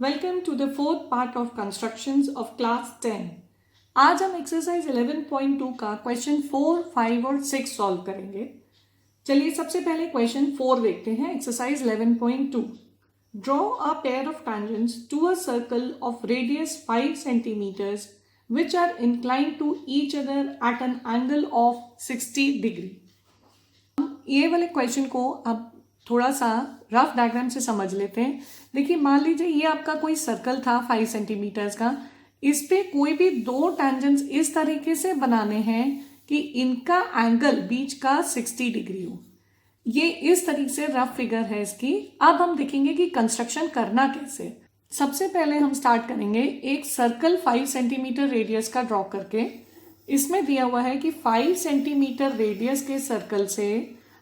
Welcome to the fourth part of constructions of class 10। आज हम exercise 11.2 का question 4, 5 और 6 सॉल्व करेंगे। चलिए सबसे पहले क्वेश्चन 4 देखते हैं। Exercise 11.2, draw a pair of tangents to a circle of radius 5 centimetres which are inclined to each other at an angle of 60 degree. ये वाले क्वेश्चन को अब थोड़ा सा रफ डायग्राम से समझ लेते हैं। देखिए, मान लीजिए ये आपका कोई सर्कल था 5 सेंटीमीटर्स का। इस पे कोई भी दो टैंजेंट्स इस तरीके से बनाने हैं कि इनका एंगल बीच का 60 डिग्री हो। ये इस तरीके से रफ फिगर है इसकी। अब हम देखेंगे कि कंस्ट्रक्शन करना कैसे। सबसे पहले हम स्टार्ट करेंगे एक सर्कल 5 सेंटीमीटर रेडियस का ड्रॉ करके। इसमें दिया हुआ है कि 5 सेंटीमीटर रेडियस के सर्कल से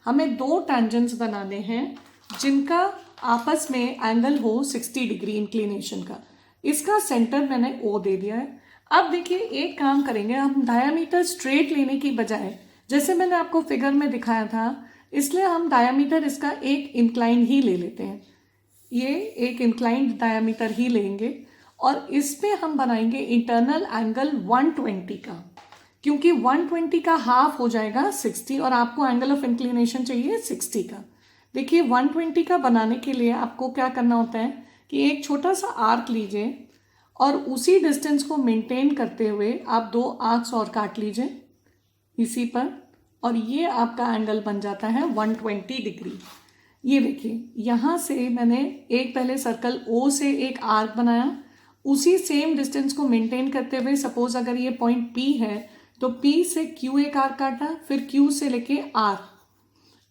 हमें दो टैंजेंट्स बनाने हैं जिनका आपस में एंगल हो 60 डिग्री इंक्लिनेशन का। इसका सेंटर मैंने O दे दिया है। अब देखिए, एक काम करेंगे, हम डायामीटर स्ट्रेट लेने की बजाय, जैसे मैंने आपको फिगर में दिखाया था, इसलिए हम डायामीटर इसका एक इंक्लाइंड ही ले लेते हैं। ये एक इंक्लाइंड डायामीटर ही लेंगे और इस पे हम बनाएंगे इंटरनल एंगल 120 का, क्योंकि 120 का हाफ हो जाएगा 60 और आपको एंगल ऑफ इंक्लिनेशन चाहिए 60 का। देखिए, 120 का बनाने के लिए आपको क्या करना होता है कि एक छोटा सा आर्क लीजिए और उसी डिस्टेंस को मेंटेन करते हुए आप दो आर्क्स और काट लीजिए इसी पर, और ये आपका एंगल बन जाता है 120 डिग्री। ये देखिए, यहाँ से मैंने एक पहले सर्कल O से एक आर्क बनाया, उसी सेम डिस्टेंस को मेंटेन करते हुए, सपोज अगर ये पॉइंट P है तो P से Q एक आर्क काटा, फिर Q से लेके R।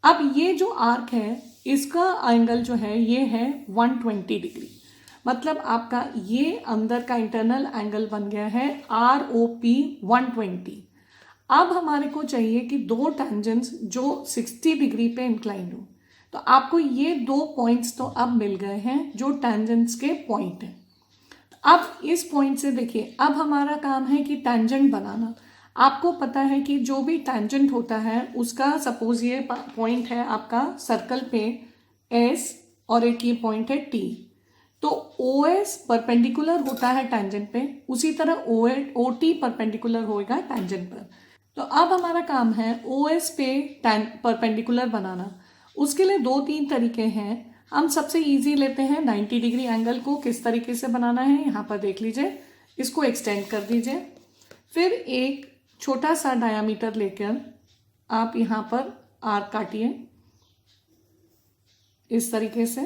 अब ये जो आर्क है इसका एंगल जो है ये है 120 डिग्री। मतलब आपका ये अंदर का इंटरनल एंगल बन गया है ROP 120। अब हमारे को चाहिए कि दो टैंजेंट्स जो 60 डिग्री पे इंक्लाइन हो। तो आपको ये दो पॉइंट्स तो अब मिल गए हैं जो टैंजेंट्स के पॉइंट हैं। अब इस पॉइंट से देखिए, अब हमारा काम है कि टैंजेंट बनाना। आपको पता है कि जो भी टैंजेंट होता है उसका, सपोज ये पॉइंट है आपका सर्कल पे S और एक ये पॉइंट है T, तो OS परपेंडिकुलर होता है टैंजेंट पे, उसी तरह OT परपेंडिकुलर होएगा टैंजेंट पर। तो अब हमारा काम है OS पे परपेंडिकुलर बनाना। उसके लिए दो तीन तरीके हैं। हम सबसे इजी लेते हैं 90 डिग्री एंगल को किस तरीके से बनाना है, यहाँ पर देख लीजिए। इसको एक्सटेंड कर दीजिए, फिर एक छोटा सा डायामीटर लेकर आप यहाँ पर आर्क काटिए इस तरीके से,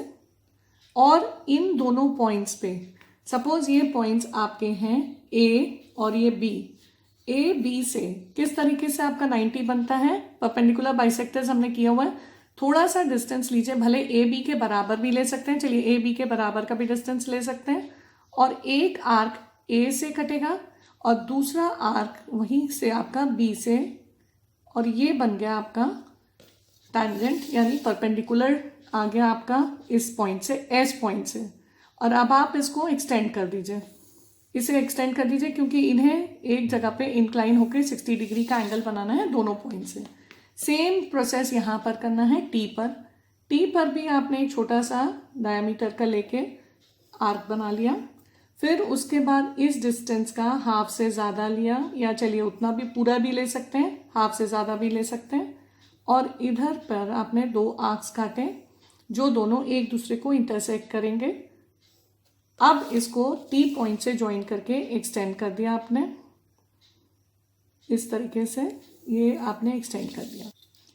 और इन दोनों पॉइंट्स पे, सपोज ये पॉइंट्स आपके हैं A और ये B, A B से किस तरीके से आपका 90 बनता है। परपेंडिकुलर बाइसेक्टर्स हमने किया हुआ है। थोड़ा सा डिस्टेंस लीजिए, भले A B के बराबर भी ले सकते हैं, चलिए A B के बराबर का भी डिस्टेंस ले सकते हैं, और एक आर्क A से कटेगा और दूसरा आर्क वहीं से आपका B से, और ये बन गया आपका टैंजेंट, यानी परपेंडिकुलर आ गया आपका इस पॉइंट से, S पॉइंट से। और अब आप इसको एक्सटेंड कर दीजिए, इसे एक्सटेंड कर दीजिए, क्योंकि इन्हें एक जगह पे इंक्लाइन होकर 60 डिग्री का एंगल बनाना है दोनों पॉइंट से। सेम प्रोसेस यहाँ पर करना है T पर। T पर भी आपने एक छोटा सा डायमीटर का लेके आर्क बना लिया, फिर उसके बाद इस डिस्टेंस का हाफ से ज़्यादा लिया, या चलिए उतना भी पूरा भी ले सकते हैं, हाफ से ज़्यादा भी ले सकते हैं, और इधर पर आपने दो आर्क्स काटे जो दोनों एक दूसरे को इंटरसेक्ट करेंगे। अब इसको T पॉइंट से ज्वाइन करके एक्सटेंड कर दिया आपने इस तरीके से, ये आपने एक्सटेंड कर दिया।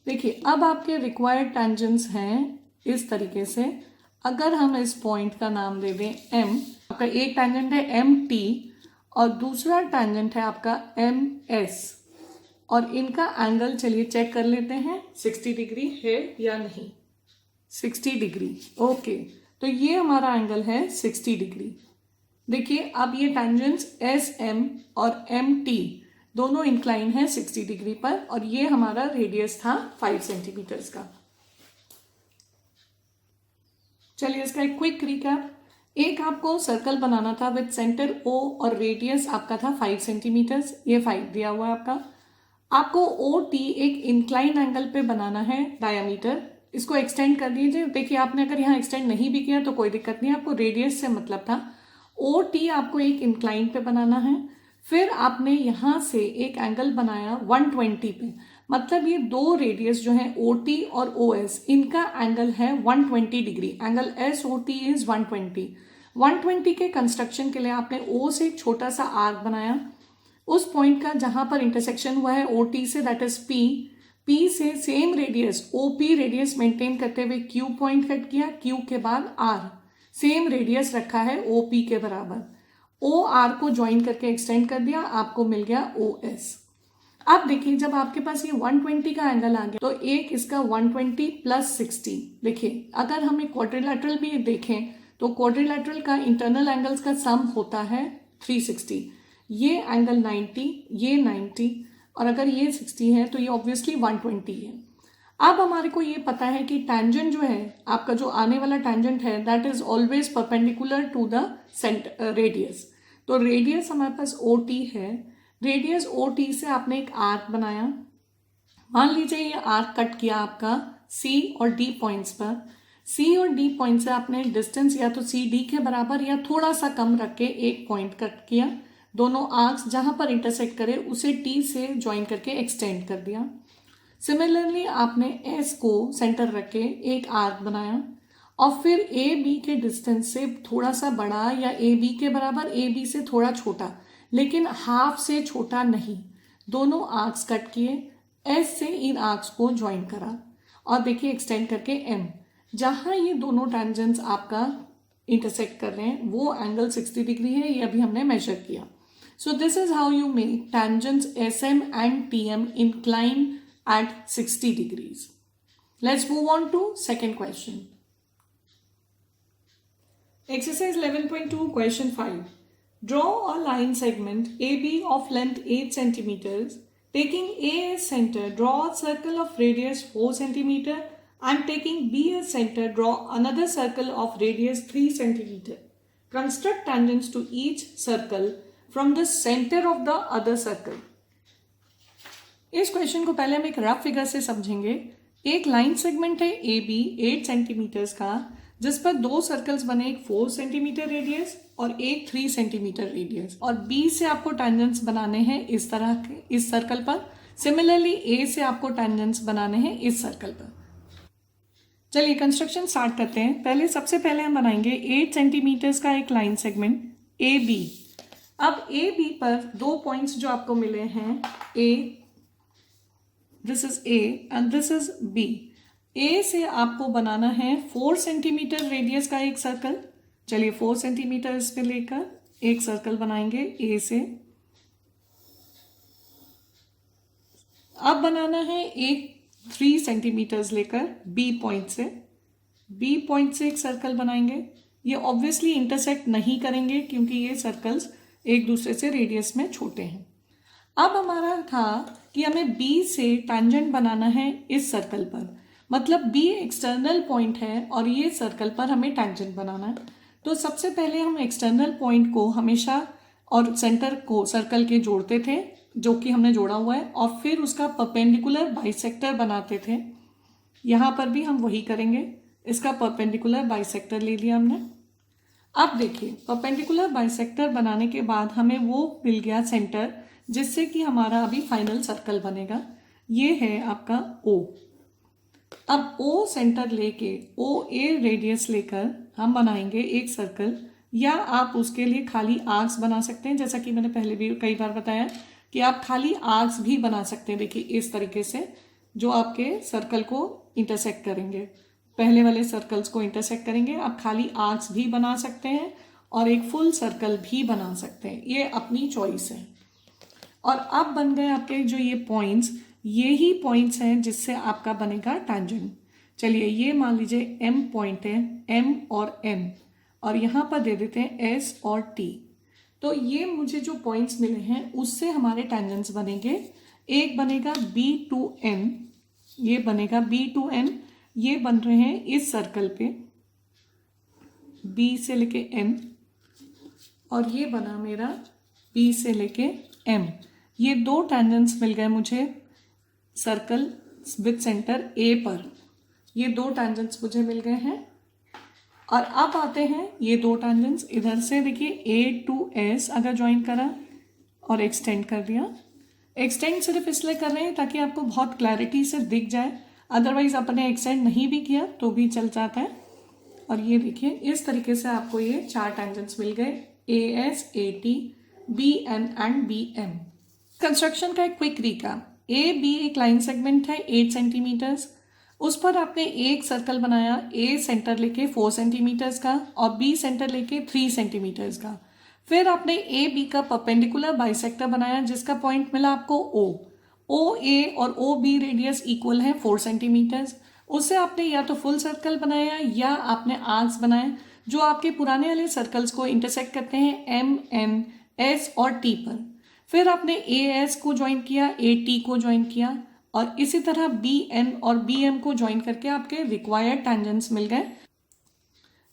देखिए, अब आपके रिक्वायर्ड टैंजेंट्स हैं इस तरीके से। अगर हम इस पॉइंट का नाम दे दें M, आपका एक टैंजेंट है MT और दूसरा टैंजेंट है आपका MS, और इनका एंगल चलिए चेक कर लेते हैं 60 डिग्री है या नहीं। 60 डिग्री, ओके। तो ये हमारा एंगल है 60 डिग्री। देखिए, अब ये टैंजेंट्स SM और MT दोनों इंक्लाइन है 60 डिग्री पर, और ये हमारा रेडियस था 5 सेंटीमीटर्स का। चलिए इसका एक क्विक रिकैप। एक आपको सर्कल बनाना था विद सेंटर O और रेडियस आपका था 5 सेंटीमीटर्स, ये 5 दिया हुआ है आपका। आपको OT एक इंक्लाइन एंगल पे बनाना है डायामीटर इसको एक्सटेंड कर दीजिए। देखिए आपने अगर यहाँ एक्सटेंड नहीं भी किया तो कोई दिक्कत नहीं, आपको रेडियस से मतलब था। ओ टी आपको एक इंक्लाइन पे बनाना है, फिर आपने यहाँ से एक एंगल बनाया 120 पे, मतलब ये दो रेडियस जो है ओ टी और ओ एस, इनका एंगल है 120 degree. Angle S O T is 120। 120 के कंस्ट्रक्शन के लिए आपने ओ से एक छोटा सा आर्क बनाया, उस पॉइंट का जहां पर इंटरसेक्शन हुआ है ओ टी से, दैट इज पी। पी से same radius O P radius maintain करते हुए क्यू पॉइंट कट किया, क्यू के बाद आर, सेम रेडियस रखा है ओ पी के बराबर। ओ आर को ज्वाइन करके एक्सटेंड कर दिया, आपको मिल गया ओ एस। अब देखिए जब आपके पास ये 120 का एंगल आ गया तो एक इसका 120 प्लस 60। देखिए अगर हम एक क्वाड्रिलैटरल भी देखें तो क्वाड्रिलैटरल का इंटरनल एंगल्स का सम होता है 360। ये एंगल 90, ये 90, और अगर ये 60 है तो ये ऑब्वियसली 120 है। अब हमारे को ये पता है कि टैंजेंट जो है आपका, जो आने वाला टैंजेंट है, that is always perpendicular to the radius. तो रेडियस हमारे पास ओ टी है, रेडियस ओ टी से आपने एक आर्क बनाया। मान लीजिए ये आर्क कट किया आपका सी और डी पॉइंट्स पर। सी और डी पॉइंट से आपने डिस्टेंस या तो सी डी के बराबर या थोड़ा सा कम रख के एक पॉइंट कट किया। दोनों आर्क्स जहां पर इंटरसेक्ट करे उसे टी से ज्वाइन करके एक्सटेंड कर दिया। सिमिलरली आपने एस को सेंटर रख के एक आर्क बनाया और फिर ए बी के डिस्टेंस से थोड़ा सा बड़ा या ए बी के बराबर, ए बी से थोड़ा छोटा, लेकिन हाफ से छोटा नहीं, दोनों आर्क्स कट किए, एस से इन आर्क्स को ज्वाइन करा और देखिए एक्सटेंड करके एम। जहां ये दोनों टैंजेंट्स आपका इंटरसेक्ट कर रहे हैं वो एंगल 60 डिग्री है, ये अभी हमने मेजर किया। So this is how you make tangents SM and TM incline at 60 degrees. Let's move on to second question. Exercise 11.2 question 5. Draw a line segment AB of length 8 centimeters. Taking A as center, draw a circle of radius 4 centimeter and taking B as center, draw another circle of radius 3 centimeter. Construct tangents to each circle from the center of the other circle. इस question को पहले हम एक rough figure से समझेंगे। एक line segment है A B 8 centimetres का, जिस पर दो सर्कल्स बने, एक 4 सेंटीमीटर रेडियस और एक 3 सेंटीमीटर रेडियस, और बी से आपको टैंजेंट्स बनाने हैं इस तरह के इस सर्कल पर। सिमिलरली ए से आपको टैंजेंट्स बनाने हैं इस सर्कल पर। चलिए कंस्ट्रक्शन स्टार्ट करते हैं। सबसे पहले हम बनाएंगे 8 सेंटीमीटर्स का एक लाइन सेगमेंट ए बी। अब ए बी पर दो पॉइंट्स जो आपको मिले हैं, A, this is A and this is B. A से आपको बनाना है 4 सेंटीमीटर रेडियस का एक सर्कल। चलिए 4 सेंटीमीटर इस पे लेकर एक सर्कल बनाएंगे ए से। अब बनाना है एक 3 सेंटीमीटर्स लेकर बी पॉइंट से। बी पॉइंट से एक सर्कल बनाएंगे। ये ऑब्वियसली इंटरसेक्ट नहीं करेंगे क्योंकि ये सर्कल्स एक दूसरे से रेडियस में छोटे हैं। अब हमारा था कि हमें बी से टैंजेंट बनाना है इस सर्कल पर, मतलब बी एक्सटर्नल पॉइंट है और ये सर्कल पर हमें टैंजेंट बनाना है। तो सबसे पहले हम एक्सटर्नल पॉइंट को हमेशा और सेंटर को सर्कल के जोड़ते थे, जो कि हमने जोड़ा हुआ है, और फिर उसका परपेंडिकुलर बाइसेक्टर बनाते थे। यहाँ पर भी हम वही करेंगे, इसका परपेंडिकुलर बाइसेक्टर ले लिया हमने। अब देखिए परपेंडिकुलर बाइसेक्टर बनाने के बाद हमें वो मिल गया सेंटर, जिससे कि हमारा अभी फाइनल सर्कल बनेगा। ये है आपका ओ। अब ओ सेंटर लेके ओ ए रेडियस लेकर हम बनाएंगे एक सर्कल, या आप उसके लिए खाली आर्क्स बना सकते हैं, जैसा कि मैंने पहले भी कई बार बताया कि आप खाली आर्क्स भी बना सकते हैं। देखिए इस तरीके से, जो आपके सर्कल को इंटरसेक्ट करेंगे, पहले वाले सर्कल्स को इंटरसेक्ट करेंगे। आप खाली आर्क्स भी बना सकते हैं और एक फुल सर्कल भी बना सकते हैं, ये अपनी चॉइस है। और अब बन गए आपके जो ये पॉइंट्स, ये ही पॉइंट्स हैं जिससे आपका बनेगा टैंजेंट। चलिए ये मान लीजिए एम पॉइंट है, एम और एन, और यहाँ पर दे देते हैं एस और टी। तो ये मुझे जो पॉइंट्स मिले हैं उससे हमारे टैंजेंट्स बनेंगे। एक बनेगा बी टू एन, ये बनेगा बी टू एन, ये बन रहे हैं इस सर्कल पे बी से लेके एन, और ये बना मेरा बी से लेके एम। ये दो टैंजेंट्स मिल गए मुझे सर्कल विद सेंटर ए पर। ये 2 टेंजेंट्स मुझे मिल गए हैं। और अब आते हैं ये 2 टेंजेंट्स, इधर से देखिए A to S अगर ज्वाइन करा और एक्सटेंड कर दिया। एक्सटेंड सिर्फ इसलिए कर रहे हैं ताकि आपको बहुत क्लैरिटी से दिख जाए, अदरवाइज अपने एक्सटेंड नहीं भी किया तो भी चल जाता है। और ये देखिए इस तरीके से आपको ये 4 टेंजेंट्स मिल गए, AS, AT, BN and BM। Construction का एक क्विक रिकैप। AB एक लाइन सेगमेंट है 8 सेंटीमीटर्स, उस पर आपने एक सर्कल बनाया, A सेंटर लेके 4 सेंटीमीटर्स का और B सेंटर लेके 3 सेंटीमीटर्स का। फिर आपने AB का परपेंडिकुलर बाइसेक्टर बनाया जिसका पॉइंट मिला आपको O। OA और OB रेडियस इक्वल है 4 सेंटीमीटर्स। उससे आपने या तो फुल सर्कल बनाया या आपने आर्क्स बनाए जो आपके पुराने वाले सर्कल्स को इंटरसेक्ट करते हैं M, N, S और T पर। फिर आपने AS को ज्वाइन किया, AT को ज्वाइन किया और इसी तरह BN और BM को ज्वाइन करके आपके रिक्वायर्ड टेंजेंट्स मिल गए।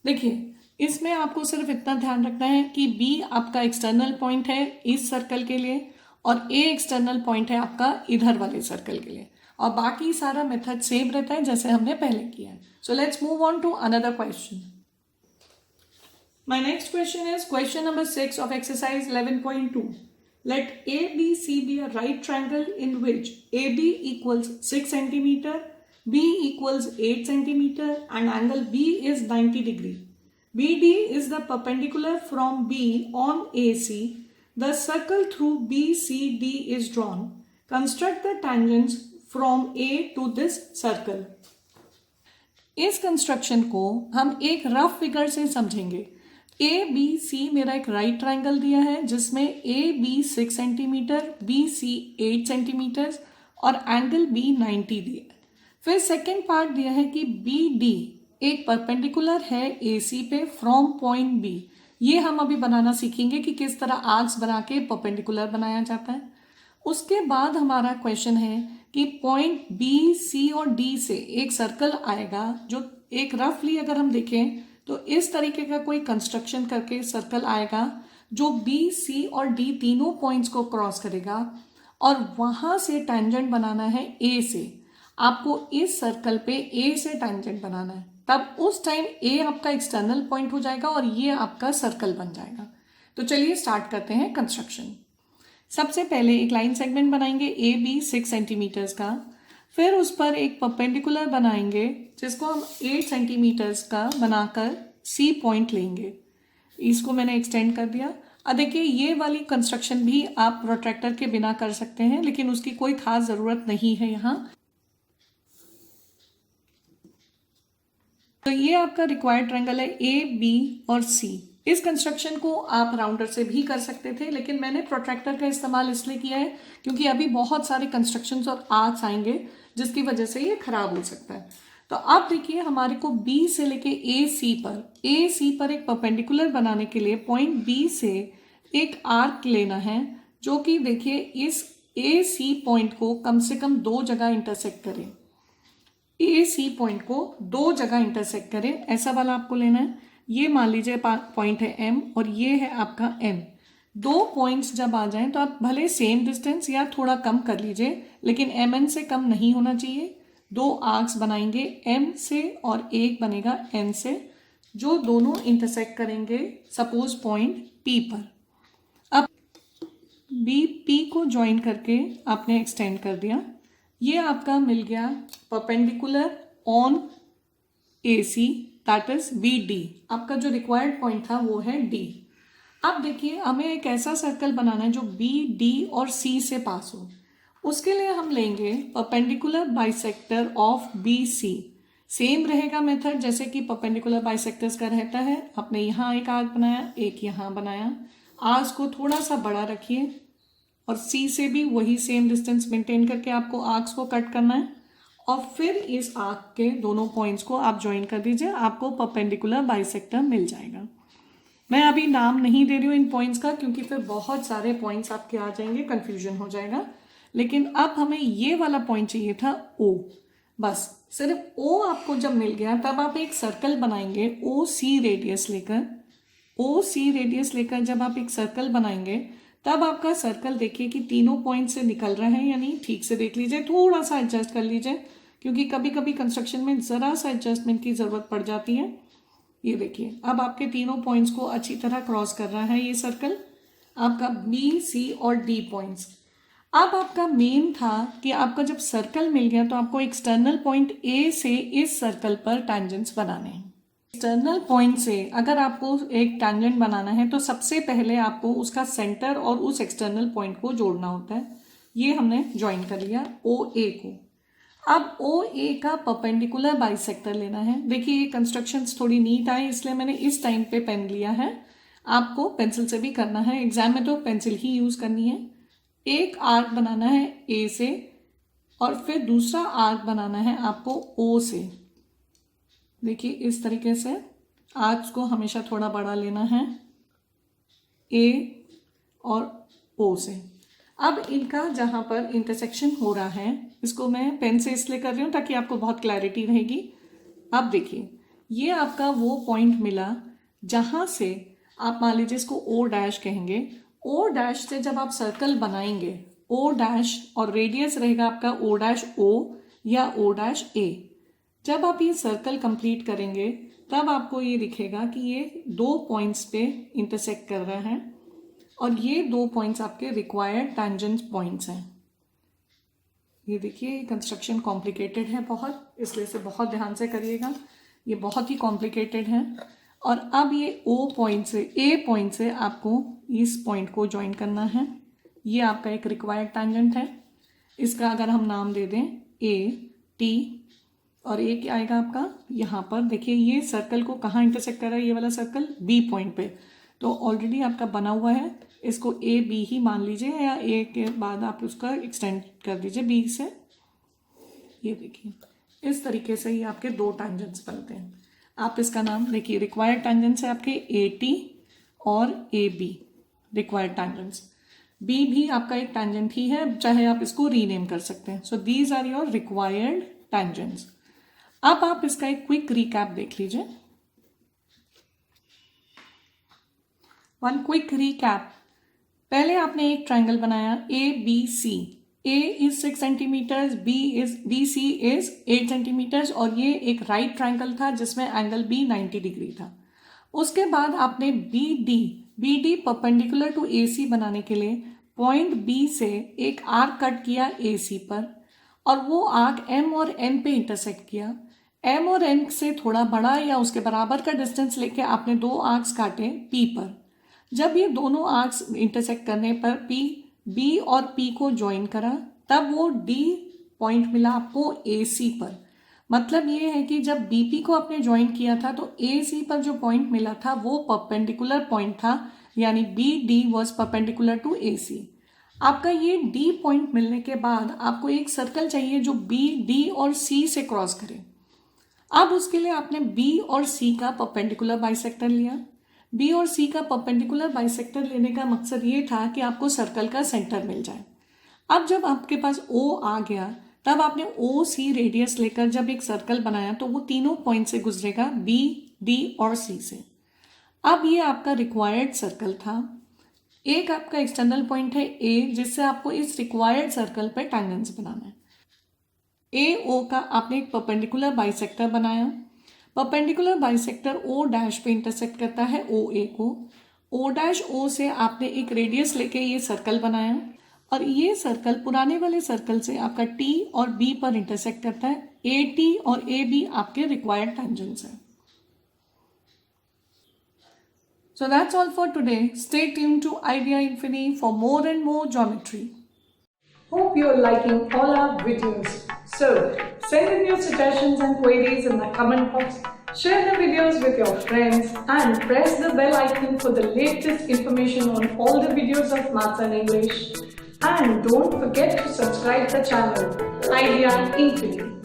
देखिए इसमें आपको सिर्फ इतना ध्यान रखना है कि B आपका एक्सटर्नल पॉइंट है इस सर्कल के लिए और A एक्सटर्नल पॉइंट है आपका इधर वाले सर्कल के लिए, और बाकी सारा मेथड सेम रहता है जैसे हमने पहले किया है। So let's move on to another question. My next question is question number 6 of exercise 11.2. Let ABC be a right triangle in which AB equals 6 centimeter, B equals 8 centimeter and angle B is 90 degree. BD is the perpendicular from B on AC. The circle through BCD is drawn. Construct the tangents from A to this circle. इस construction को हम एक rough figure से समझेंगे। ABC मेरा एक right triangle दिया है जिसमें AB 6 सेंटीमीटर, BC 8 सेंटीमीटर और एंगल B 90 दिया है। फिर सेकेंड पार्ट दिया है कि BD एक परपेंडिकुलर है AC पे फ्रॉम पॉइंट B। ये हम अभी बनाना सीखेंगे कि किस तरह आर्क्स बना के परपेंडिकुलर बनाया जाता है। उसके बाद हमारा क्वेश्चन है कि पॉइंट B, C और D से एक सर्कल आएगा जो एक रफली अगर हम देखें तो इस तरीके का कोई कंस्ट्रक्शन करके सर्कल आएगा जो B, C और D तीनों पॉइंट्स को क्रॉस करेगा और वहां से टेंजेंट बनाना है A से। आपको इस सर्कल पे A से टेंजेंट बनाना है, तब उस टाइम A आपका एक्सटर्नल पॉइंट हो जाएगा और ये आपका सर्कल बन जाएगा। तो चलिए स्टार्ट करते हैं कंस्ट्रक्शन। सबसे पहले एक लाइन सेगमेंट बनाएंगे AB 6 सेंटीमीटर्स का, फिर उस पर एक परपेंडिकुलर बनाएंगे जिसको हम 8 सेंटीमीटर्स का बनाकर C पॉइंट लेंगे। इसको मैंने एक्सटेंड कर दिया। अब देखिए ये वाली कंस्ट्रक्शन भी आप प्रोट्रैक्टर के बिना कर सकते हैं, लेकिन उसकी कोई खास ज़रूरत नहीं है यहाँ। तो ये आपका रिक्वायर्ड ट्रायंगल है A, B और C। इस कंस्ट्रक्शन को आप राउंडर से भी कर सकते थे, लेकिन मैंने प्रोट्रैक्टर का इस्तेमाल इसलिए किया है क्योंकि अभी बहुत सारे कंस्ट्रक्शंस और आर्क्स आएंगे जिसकी वजह से ये खराब हो सकता है। तो अब देखिए हमारे को B से लेके AC पर एक परपेंडिकुलर बनाने के लिए पॉइंट B से एक आर्क लेना है जो कि देखिए इस AC पॉइंट को कम से कम 2 जगह इंटरसेक्ट करें। AC पॉइंट को 2 जगह इंटरसेक्ट करें, ऐसा वाला आपको लेना है। ये मान लीजिए पॉइंट है M और ये है आपका N। 2 पॉइंट्स जब आ जाएं तो आप भले सेम डिस्टेंस या थोड़ा कम कर लीजिए, लेकिन MN से कम नहीं होना चाहिए। 2 आर्क्स बनाएंगे M से और एक बनेगा N से, जो दोनों इंटरसेक्ट करेंगे सपोज पॉइंट P पर। अब P को ज्वाइन करके आपने एक्सटेंड कर दिया। ये आपका मिल गया perpendicular on AC, that is BD। आपका जो रिक्वायर्ड पॉइंट था वो है D। अब देखिए हमें एक ऐसा सर्कल बनाना है जो B, D और C से पास हो। उसके लिए हम लेंगे perpendicular bisector of BC। Same रहेगा मेथड जैसे कि परपेंडिकुलर बाइसेक्टर्स का रहता है। आपने यहाँ एक आर्क बनाया, एक यहाँ बनाया। आर्क्स को थोड़ा सा बड़ा रखिए और C से भी वही सेम डिस्टेंस मेंटेन करके आपको आर्क्स को कट करना है और फिर इस आर्क के दोनों पॉइंट्स को आप ज्वाइन कर दीजिए, आपको परपेंडिकुलर बाइसेक्टर मिल जाएगा। मैं अभी नाम नहीं दे रही हूँ इन पॉइंट्स का क्योंकि फिर बहुत सारे पॉइंट्स आपके आ जाएंगे, कंफ्यूजन हो जाएगा। लेकिन अब हमें ये वाला पॉइंट चाहिए था O। बस सिर्फ O आपको जब मिल गया तब आप एक सर्कल बनाएंगे OC रेडियस लेकर जब आप एक सर्कल बनाएंगे तब आपका सर्कल देखिए कि तीनों पॉइंट से निकल रहा है या नहीं। ठीक से देख लीजिए, थोड़ा सा एडजस्ट कर लीजिए क्योंकि कभी कभी कंस्ट्रक्शन में ज़रा सा एडजस्टमेंट की ज़रूरत पड़ जाती है। ये देखिए, अब आपके तीनों पॉइंट्स को अच्छी तरह क्रॉस कर रहा है ये सर्कल, आपका बी, सी और डी पॉइंट्स। अब आपका मेन था कि आपका जब सर्कल मिल गया तो आपको एक्सटर्नल पॉइंट ए से इस सर्कल पर टैंजेंट्स बनाने हैं। एक्सटर्नल पॉइंट से अगर आपको एक टैंजेंट बनाना है तो सबसे पहले आपको उसका सेंटर और उस एक्सटर्नल पॉइंट को जोड़ना होता है। ये हमने ज्वाइन कर लिया ओ ए को। अब ओ ए का परपेंडिकुलर बाइसेक्टर लेना है। देखिए ये कंस्ट्रक्शंस थोड़ी नीट आए इसलिए मैंने इस टाइम पे पेन लिया है, आपको पेंसिल से भी करना है, एग्जाम में तो पेंसिल ही यूज़ करनी है। एक आर्क बनाना है ए से और फिर दूसरा आर्क बनाना है आपको ओ से। देखिए इस तरीके से आर्क्स को हमेशा थोड़ा बड़ा लेना है ए और ओ से। अब इनका जहाँ पर इंटरसेक्शन हो रहा है, इसको मैं पेन से इसलिए कर रही हूँ ताकि आपको बहुत क्लैरिटी रहेगी। अब देखिए ये आपका वो पॉइंट मिला जहाँ से आप मान लीजिए इसको ओ डैश कहेंगे। ओ डैश से जब आप सर्कल बनाएंगे, ओ डैश और रेडियस रहेगा आपका ओ डैश ओ या ओ डैश ए। जब आप ये सर्कल कंप्लीट करेंगे तब आपको ये दिखेगा कि ये दो पॉइंट्स पे इंटरसेक्ट कर रहा है और ये दो पॉइंट्स आपके रिक्वायर्ड टैंजेंट पॉइंट्स हैं। ये देखिए कंस्ट्रक्शन कॉम्प्लिकेटेड है बहुत, इसलिए इसे बहुत ध्यान से करिएगा, ये बहुत ही कॉम्प्लिकेटेड है। और अब ये ओ पॉइंट से, ए पॉइंट से आपको इस पॉइंट को ज्वाइन करना है। ये आपका एक रिक्वायर्ड टैंजेंट है। इसका अगर हम नाम दे दें ए टी, और ये क्या आएगा आपका यहाँ पर। देखिए ये सर्कल को कहाँ इंटरसेक्ट कर रहा है, ये वाला सर्कल बी पॉइंट पे, तो ऑलरेडी आपका बना हुआ है, इसको ए बी ही मान लीजिए या ए के बाद आप उसका एक्सटेंड कर दीजिए बी से। ये देखिए इस तरीके से ये आपके दो टैंजेंट्स बनते हैं। आप इसका नाम देखिए, रिक्वायर्ड टैंजेंट्स है आपके ए टी और A B, required tangents. B भी आपका एक टैंजेंट ही है, चाहे आप इसको रीनेम कर सकते हैं। So these are your required tangents. अब आप इसका एक क्विक रिकैप देख लीजिए। वन क्विक रिकैप, पहले आपने एक ट्रायंगल बनाया A B C. A is 6 centimetres, B C is 8 centimetres और ये एक राइट ट्रायंगल था जिसमें एंगल बी 90 डिग्री था। उसके बाद आपने B D perpendicular to A सी बनाने के लिए पॉइंट बी से एक आर्क कट किया ए सी पर और वो आर्क एम और एन पे इंटरसेक्ट किया। एम और एन से थोड़ा बड़ा या उसके बराबर का डिस्टेंस लेके आपने दो आर्क्स काटे पी पर। जब ये दोनों आर्क्स इंटरसेक्ट करने पर बी और पी को ज्वाइन करा, तब वो डी पॉइंट मिला आपको ए सी पर। मतलब ये है कि जब बीपी को आपने ज्वाइन किया था तो ए सी पर जो पॉइंट मिला था वो परपेंडिकुलर पॉइंट था, यानी B D was perpendicular to A C. आपका ये डी पॉइंट मिलने के बाद आपको एक सर्कल चाहिए जो बी डी और सी से क्रॉस करे। अब उसके लिए आपने बी और सी का परपेंडिकुलर बाइसेक्टर लिया। बी और सी का परपेंडिकुलर बाइसेक्टर लेने का मकसद ये था कि आपको सर्कल का सेंटर मिल जाए। अब जब आपके पास ओ आ गया तब आपने ओ सी रेडियस लेकर जब एक सर्कल बनाया तो वो तीनों पॉइंट से गुजरेगा, बी डी और सी से। अब ये आपका रिक्वायर्ड सर्कल था। एक आपका एक्सटर्नल पॉइंट है ए, जिससे आपको इस रिक्वायर्ड सर्कल पर टैंजेंट्स बनाना है। ए ओ का आपने एक परपेंडिकुलर बाइसेक्टर बनाया। परपेंडिकुलर बाइसेक्टर ओ डैश पे इंटरसेक्ट करता है ओ ए को। ओ डैश ओ से आपने एक रेडियस लेके ये सर्कल बनाया और ये सर्कल पुराने वाले सर्कल से आपका टी और बी पर इंटरसेक्ट करता है। ए टी और ए बी आपके रिक्वायर्ड टैंजेंट्स हैं। So that's all for today. Stay tuned to Idea Infini for more and more geometry. Hope you're liking all our videos. So, send in your suggestions and queries in the comment box, share the videos with your friends and press the bell icon for the latest information on all the videos of Maths and English. And don't forget to subscribe the channel Idea Infini.